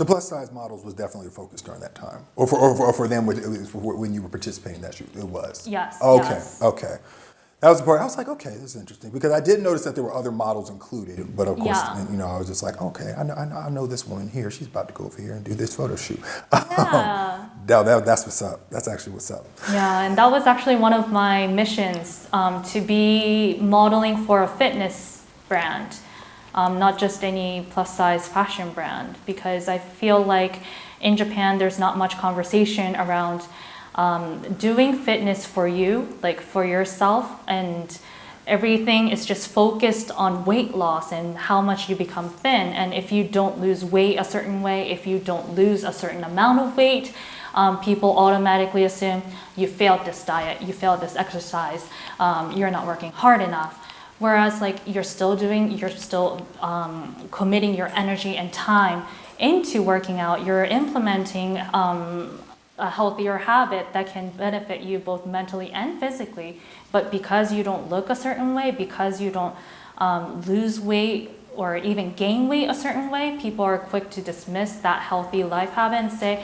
So plus size models was definitely a focus during that time, or for them when you were participating. It was. Yes. Okay. Yes. Okay. That was the part I was like, okay, this is interesting because I did notice that there were other models included, but of course, I was just like, okay, I know this woman here. She's about to go over here and do this photo shoot. Yeah. That's what's up. That's actually what's up. Yeah, and that was actually one of my missions, to be modeling for a fitness brand, not just any plus size fashion brand, because I feel like in Japan there's not much conversation around doing fitness for you, like for yourself, and everything is just focused on weight loss and how much you become thin. And if you don't lose weight a certain way, if you don't lose a certain amount of weight, people automatically assume you failed this diet, you failed this exercise, you're not working hard enough. Whereas like you're still committing your energy and time into working out, you're implementing a healthier habit that can benefit you both mentally and physically. But because you don't look a certain way, because you don't lose weight or even gain weight a certain way, people are quick to dismiss that healthy life habit and say,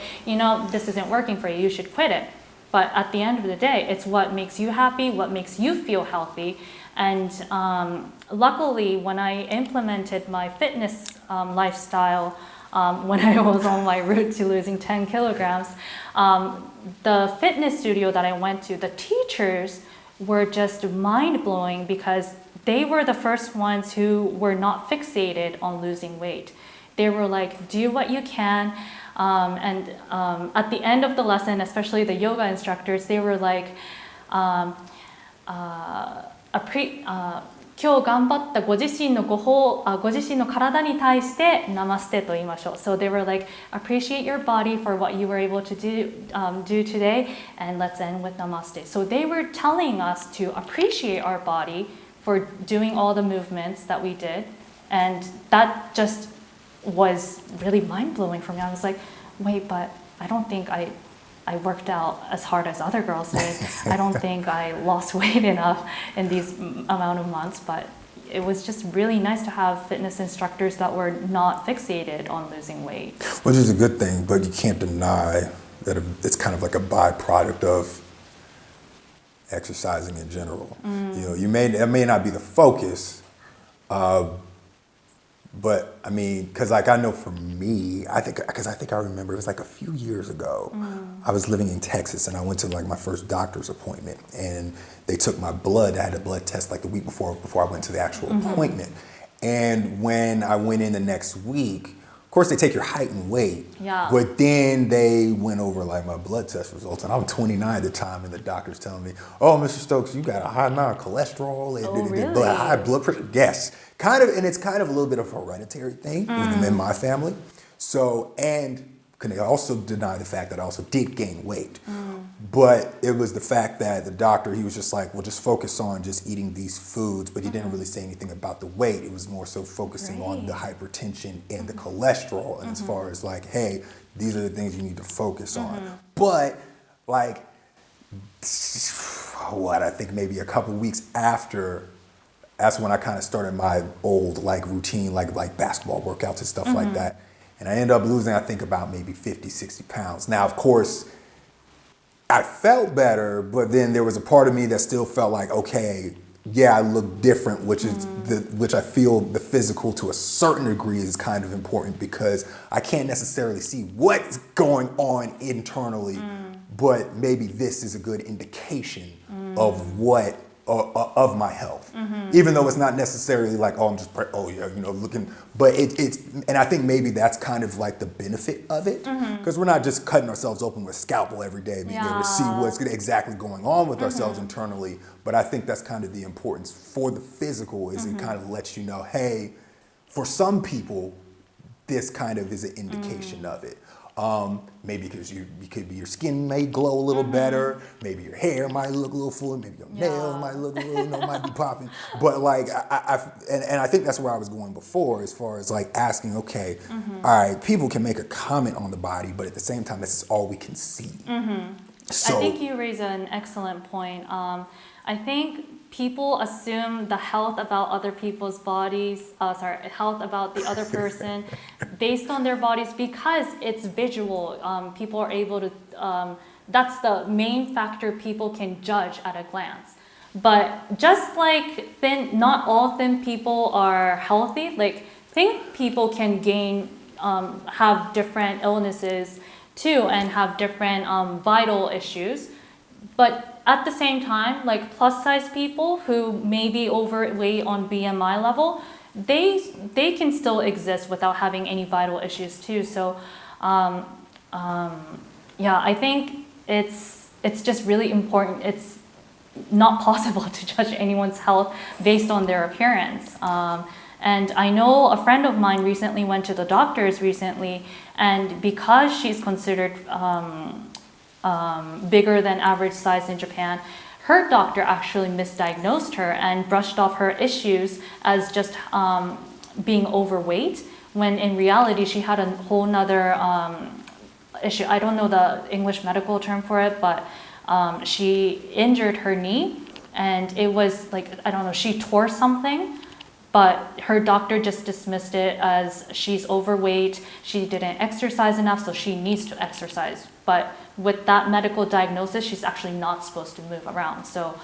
this isn't working for you, you should quit it. But at the end of the day, it's what makes you happy, what makes you feel healthy. And luckily, when I implemented my fitness lifestyle, when I was on my route to losing 10 kilograms, the fitness studio that I went to, the teachers were just mind-blowing because they were the first ones who were not fixated on losing weight. They were like, do what you can. And at the end of the lesson, especially the yoga instructors, they were like, 今日頑張ったご自身の体に対してナマステと言いましょう。So they were like, appreciate your body for what you were able to do today, and let's end with namaste. So they were telling us to appreciate our body for doing all the movements that we did, and that just was really mind-blowing for me. I was like, wait, but I don't think I worked out as hard as other girls did. I don't think I lost weight enough in these amount of months, but it was just really nice to have fitness instructors that were not fixated on losing weight. Which is a good thing, but you can't deny that it's kind of like a byproduct of exercising in general. It may not be the focus, but I mean, because like I know for me, I think I remember it was like a few years ago. I was living in Texas and I went to like my first doctor's appointment, and they took my blood. I had a blood test like the week before I went to the actual appointment. And when I went in the next week, of course they take your height and weight, but then they went over like my blood test results, and I was 29 at the time, and the doctor's telling me, "Oh, Mr. Stokes, you got a high amount of cholesterol and high blood pressure." Yes, kind of, and it's kind of a little bit of a hereditary thing in my family. So, and can they also deny the fact that I also did gain weight? But it was the fact that the doctor, he was just like, well, just focus on just eating these foods, but he didn't really say anything about the weight. It was more so focusing on the hypertension and the cholesterol, and as far as like, hey, these are the things you need to focus on. But like, I think maybe a couple weeks after, that's when I kind of started my old like routine, like basketball workouts and stuff like that. And I ended up losing, I think, about maybe 50, 60 pounds. Now, of course, I felt better, but then there was a part of me that still felt like, okay, yeah, I look different, which I feel the physical to a certain degree is kind of important, because I can't necessarily see what's going on internally, but maybe this is a good indication of of my health, even though it's not necessarily like, oh, I'm just, looking, but it's, and I think maybe that's kind of like the benefit of it, because we're not just cutting ourselves open with a scalpel every day, being able to see what's exactly going on with ourselves internally. But I think that's kind of the importance for the physical, is it kind of lets you know, hey, for some people, this kind of is an indication of it. Maybe because your skin may glow a little better, maybe your hair might look a little fuller, maybe your nails might look a little, might be popping. But like, I think that's where I was going before, as far as like asking, okay, all right, people can make a comment on the body, but at the same time, this is all we can see. So I think you raise an excellent point. I think people assume the health about other people's bodies, health about the other person based on their bodies because it's visual. People are able to, that's the main factor people can judge at a glance. But just like not all thin people are healthy, like thin people can have different illnesses too and have different vital issues. But at the same time, like plus size people who may be overweight on BMI level, they can still exist without having any vital issues too. So yeah, I think it's just really important. It's not possible to judge anyone's health based on their appearance. And I know a friend of mine recently went to the doctors recently, and because she's considered bigger than average size in Japan, her doctor actually misdiagnosed her and brushed off her issues as just being overweight, when in reality she had a whole nother issue. I don't know the English medical term for it, but she injured her knee, and it was like, I don't know, she tore something, but her doctor just dismissed it as she's overweight, she didn't exercise enough, so she needs to exercise. But with that medical diagnosis, she's actually not supposed to move around. So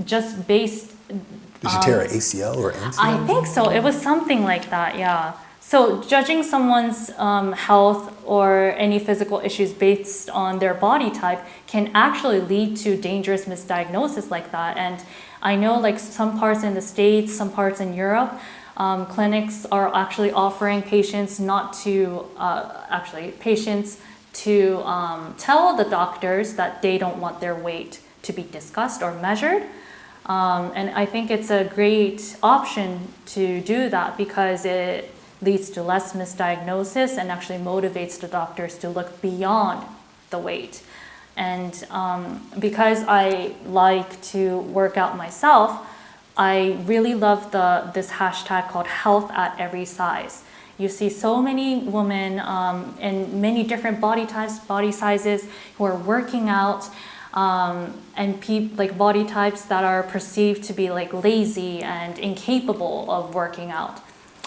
just based... Did she tear an ACL or MCL? I think so. It was something like that, yeah. So judging someone's health or any physical issues based on their body type can actually lead to dangerous misdiagnosis like that. And I know like some parts in the States, some parts in Europe, clinics are actually offering patients to tell the doctors that they don't want their weight to be discussed or measured. And I think it's a great option to do that because it leads to less misdiagnosis and actually motivates the doctors to look beyond the weight. And because I like to work out myself, I really love this hashtag called health at every size. You see so many women in many different body types, body sizes who are working out, and like body types that are perceived to be like lazy and incapable of working out.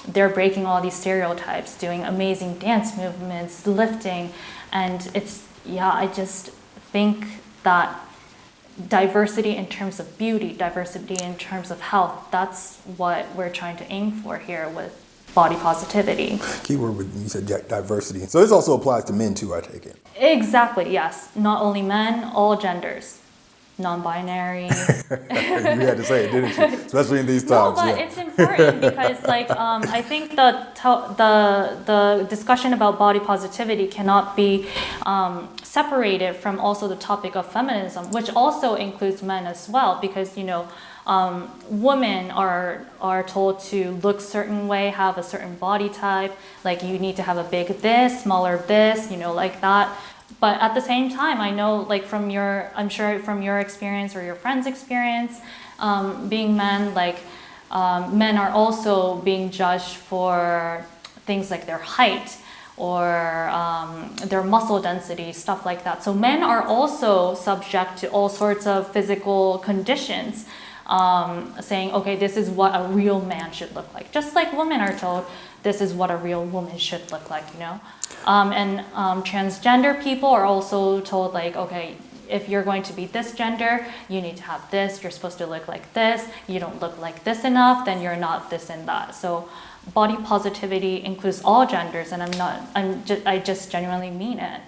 They're breaking all these stereotypes, doing amazing dance movements, lifting, and I just think that diversity in terms of beauty, diversity in terms of health, that's what we're trying to aim for here with body positivity. Keyword when you said diversity. So this also applies to men too, I take it. Exactly, yes. Not only men, all genders. Non-binary. You had to say it, didn't you? Especially in these times. No, but it's important because, like, I think the discussion about body positivity cannot be separated from also the topic of feminism, which also includes men as well. Because women are told to look certain way, have a certain body type. Like you need to have a big this, smaller this, like that. But at the same time, I know, like I'm sure from your experience or your friend's experience, being men, men are also being judged for things like their height or their muscle density, stuff like that. So men are also subject to all sorts of physical conditions, saying, okay, this is what a real man should look like. Just like women are told, this is what a real woman should look like, And transgender people are also told, like, okay, if you're going to be this gender, you need to have this, you're supposed to look like this, you don't look like this enough, then you're not this and that. So body positivity includes all genders, and I just genuinely mean it.